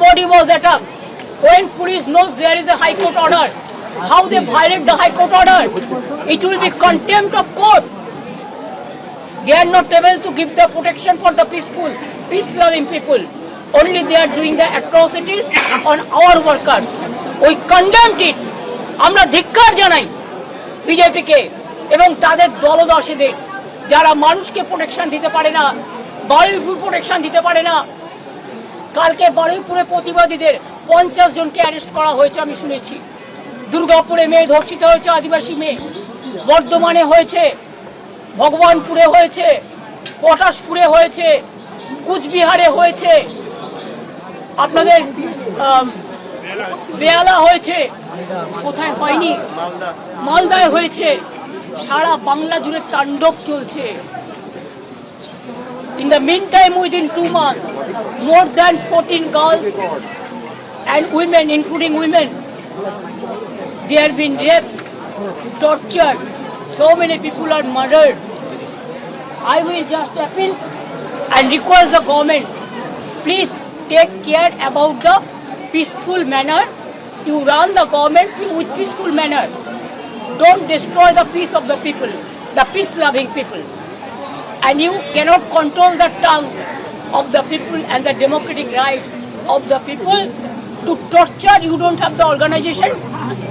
Nobody was attacked. When police knows there is a High Court order, how they violate the High Court order? It will be contempt of court. They are not able to give the protection for the peaceful, peace-loving people. Only they are doing the atrocities on our workers. We condemned it. আমরা ধিক্কার জানাই বিজেপিকে এবং তাদের দলদাসীদের যারা মানুষকে protection দিতে পারে না, বারুইপুর প্রোটেকশন দিতে পারে না। কালকে বারুইপুরে প্রতিবাদীদের 50 জনকে অ্যারেস্ট করা হয়েছে আমি শুনেছি। দুর্গাপুরে মেয়ে ধর্ষিত হয়েছে, আদিবাসী মেয়ে। বর্ধমানে হয়েছে, ভগবানপুরে হয়েছে, পটাশপুরে হয়েছে, কুচবিহারে হয়েছে, আপনাদের বেহালা হয়েছে, কোথায় হয়নি, মালদায় হয়েছে। সারা বাংলা জুড়ে তাণ্ডব চলছে। In the meantime, within 2 months, more than 14 girls and women, including women, they have been raped, tortured. So many people are murdered. I will just appeal and request the government, please take care about the peaceful manner. You run the government with peaceful manner. Don't destroy the peace of the people, the peace-loving people. And you cannot control the tongue of the people and the democratic rights of the people to torture. You don't have the organization.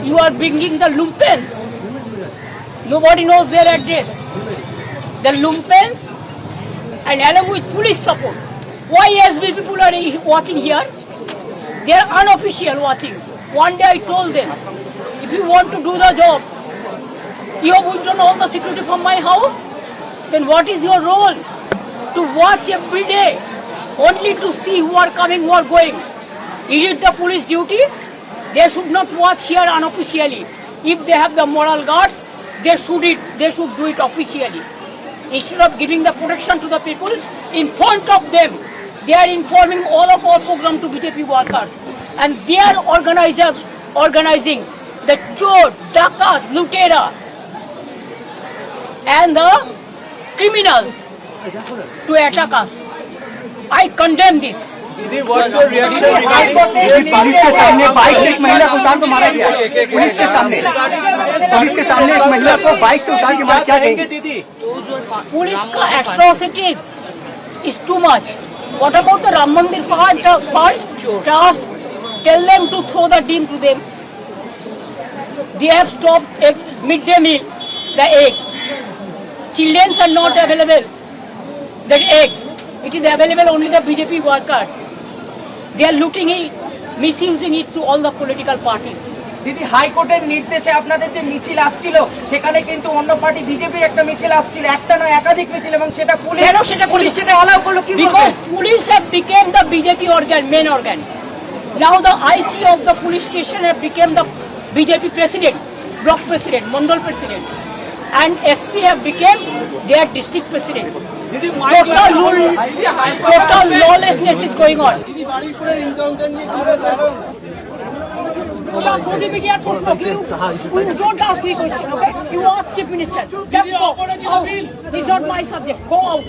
You are bringing the lumpens. Nobody knows their address. The lumpens and along with police support. Why SB people are watching here? They are unofficial watching. One day I told them, if you want to do the job, you have withdrawn all the security from my house, then what is your role? To watch every day, only to see who are coming, who are going. Is it the police duty? They should not watch here unofficially. If they have the moral guards, they should do it officially. Instead of giving the protection to the people, in front of them, they are informing all of our program to BJP workers. And they are organizing the chor, dakat, lutera, and the criminals to attack us. I condemn this. दीदी, what's your reaction regarding police के सामने bike से एक महिला को उतार के मारा गया? पुलिस के सामने एक महिला को बाइक से उतार के मारा, क्या कहेंगे दीदी? Police ka atrocities is too much. What about the Ram Mandir part? Trust, tell them to throw the deem to them. They have stopped midday meal, the egg. Children are not available. That egg, it is available only the BJP workers. They are looting it, misusing it to all the political parties. দিদি, হাইকোর্টের নির্দেশে আপনাদের যে মিছিল আসছিল সেখানে কিন্তু অন্য পার্টি বিজেপির একটা মিছিল আসছিল, একটা নয় একাধিক মিছিল, এবং সেটা পুলিশ সেটা অ্যালাউ করলো কি? Because police have become the BJP organ, main organ. Now the IC of the police station have become the BJP president, block president, mandal president, and SP have become their district president. Total lawlessness is going on. Don't ask me question, okay? You ask Chief Minister. Just go out. This is not my subject. Go out.